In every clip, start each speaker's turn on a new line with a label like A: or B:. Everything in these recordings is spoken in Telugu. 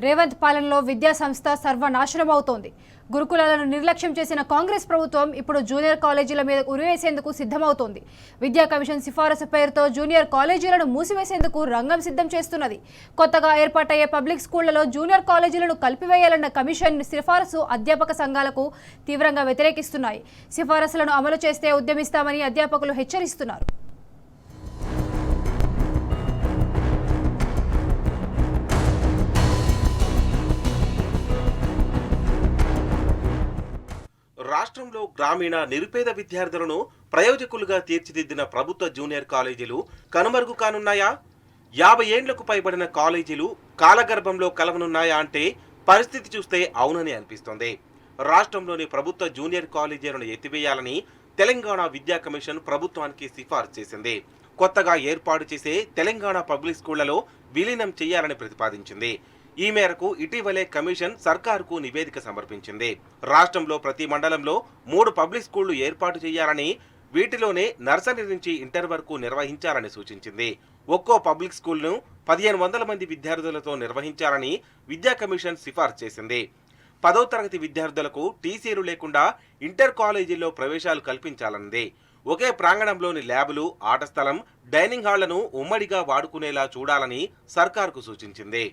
A: రేవంత్ పాలనలో విద్యా సంస్థ సర్వనాశనమవుతోంది. గురుకులాలను నిర్లక్ష్యం చేసిన కాంగ్రెస్ ప్రభుత్వం ఇప్పుడు జూనియర్ కాలేజీల మీద ఉరివేసేందుకు సిద్ధమవుతోంది. విద్యా కమిషన్ సిఫారసు పేరుతో జూనియర్ కాలేజీలను మూసివేసేందుకు రంగం సిద్ధం చేస్తున్నది. కొత్తగా ఏర్పాటయ్యే పబ్లిక్ స్కూళ్లలో జూనియర్ కాలేజీలను కలిపివేయాలన్న కమిషన్ సిఫారసు అధ్యాపక సంఘాలకు తీవ్రంగా వ్యతిరేకిస్తున్నాయి. సిఫారసులను అమలు చేస్తే ఉద్యమిస్తామని అధ్యాపకులు హెచ్చరిస్తున్నారు.
B: రాష్ట్రంలో గ్రామీణ నిరుపేద విద్యార్థులను ప్రయోజకులుగా తీర్చిదిద్దిన ప్రభుత్వ జూనియర్ కాలేజీలు కనుమరుగు కానున్నాయా? 50 ఏండ్లకు పైబడిన కాలేజీలు కాలగర్భంలో కలవనున్నాయా అంటే పరిస్థితి చూస్తే అవునని అనిపిస్తోంది. రాష్ట్రంలోని ప్రభుత్వ జూనియర్ కాలేజీలను ఎత్తివేయాలని తెలంగాణ విద్యా కమిషన్ ప్రభుత్వానికి సిఫార్సు చేసింది. కొత్తగా ఏర్పాటు చేసే తెలంగాణ పబ్లిక్ స్కూళ్లలో విలీనం చేయాలని ప్రతిపాదించింది. ఈ మేరకు ఇటీవలే కమిషన్ సర్కారుకు నివేదిక సమర్పించింది. రాష్ట్రంలో ప్రతి మండలంలో 3 పబ్లిక్ స్కూళ్లు ఏర్పాటు చేయాలని, వీటిలోనే నర్సరీ నుంచి ఇంటర్ వరకు నిర్వహించాలని సూచించింది. ఒక్కో పబ్లిక్ స్కూల్ను 1500 మంది విద్యార్థులతో నిర్వహించాలని విద్యా కమిషన్ సిఫార్సు చేసింది. 10వ తరగతి విద్యార్థులకు టీసీలు లేకుండా ఇంటర్ కాలేజీల్లో ప్రవేశాలు కల్పించాలన్నది. ఒకే ప్రాంగణంలోని ల్యాబులు, ఆట స్థలం, డైనింగ్ హాళ్లను ఉమ్మడిగా వాడుకునేలా చూడాలని సర్కారుకు సూచించింది.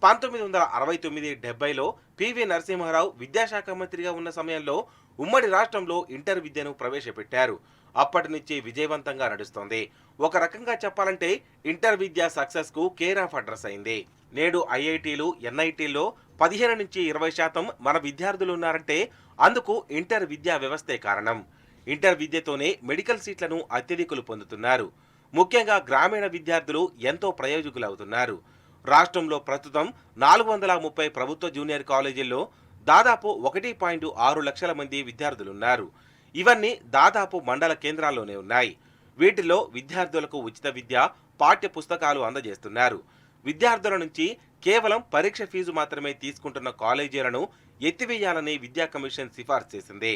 B: (1969-70లో పివి నరసింహారావు విద్యాశాఖ మంత్రిగా ఉన్న సమయంలో ఉమ్మడి రాష్ట్రంలో ఇంటర్ విద్యను ప్రవేశపెట్టారు. అప్పటి నుంచి విజయవంతంగా నడుస్తోంది. ఒక రకంగా చెప్పాలంటే ఇంటర్ విద్య సక్సెస్ కు కేర్ ఆఫ్ అడ్రస్ అయింది. నేడు ఐఐటీలు, ఎన్ఐటీల్లో 15-20% మన విద్యార్థులు ఉన్నారంటే అందుకు ఇంటర్ విద్యా వ్యవస్థే కారణం. ఇంటర్ విద్యతోనే మెడికల్ సీట్లను అత్యధికులు పొందుతున్నారు. ముఖ్యంగా గ్రామీణ విద్యార్థులు ఎంతో ప్రయోజకులవుతున్నారు. రాష్ట్రంలో ప్రస్తుతం 430 ప్రభుత్వ జూనియర్ కాలేజీల్లో దాదాపు 1.6 లక్షల మంది విద్యార్థులున్నారు. ఇవన్నీ దాదాపు మండల కేంద్రాల్లోనే ఉన్నాయి. వీటిలో విద్యార్థులకు ఉచిత విద్య, పాఠ్య పుస్తకాలు అందజేస్తున్నారు. విద్యార్థుల నుంచి కేవలం పరీక్ష ఫీజు మాత్రమే తీసుకుంటున్న కాలేజీలను ఎత్తివేయాలని విద్యా కమిషన్ సిఫార్సు చేసింది.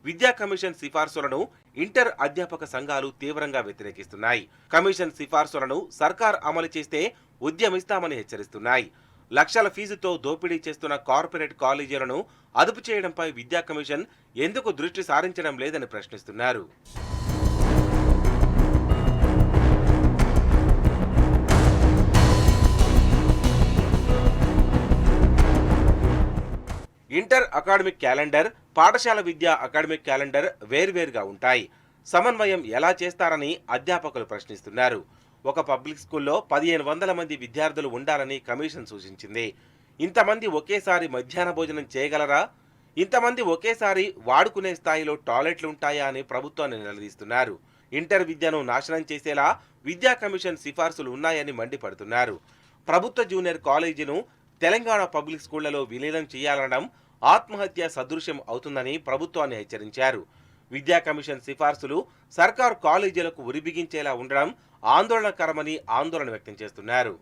B: విద్యా కమిషన్ సిఫార్సులను ఇంటర్ అధ్యాపక సంఘాలు తీవ్రంగా వ్యతిరేకిస్తున్నాయి. కమిషన్ సిఫార్సులను సర్కార్ అమలు చేస్తే ఉద్యమిస్తామని హెచ్చరిస్తున్నాయి. లక్షల ఫీజుతో దోపిడీ చేస్తున్న కార్పొరేట్ కాలేజీలను అదుపు చేయడంపై విద్యా కమిషన్ ఎందుకు దృష్టి సారించడం లేదని ప్రశ్నిస్తున్నారు. ఇంటర్ అకాడమిక్ క్యాలెండర్, పాఠశాల విద్యా అకాడమిక్ క్యాలెండర్ వేర్వేరుగా ఉంటాయి. సమన్వయం ఎలా చేస్తారని అధ్యాపకులు ప్రశ్నిస్తున్నారు. ఒక పబ్లిక్ స్కూల్లో 1500 మంది విద్యార్థులు ఉండాలని కమిషన్ సూచించింది. ఇంతమంది ఒకేసారి మధ్యాహ్న భోజనం చేయగలరా? ఇంతమంది ఒకేసారి వాడుకునే స్థాయిలో టాయిలెట్లు ఉంటాయా అని ప్రభుత్వాన్ని నిలదీస్తున్నారు. ఇంటర్ విద్యను నాశనం చేసేలా విద్యా కమిషన్ సిఫార్సులు ఉన్నాయని మండిపడుతున్నారు. ప్రభుత్వ జూనియర్ కాలేజీను తెలంగాణ పబ్లిక్ స్కూళ్లలో విలీనం చేయాలనడం ఆత్మహత్య సదృశ్యం అవుతుందని ప్రభుత్వాన్ని హెచ్చరించారు. విద్యా కమిషన్ సిఫార్సులు సర్కారు కాలేజీలకు ఉరిబిగించేలా ఉండడం ఆందోళనకరమని ఆందోళన వ్యక్తం చేస్తున్నారు.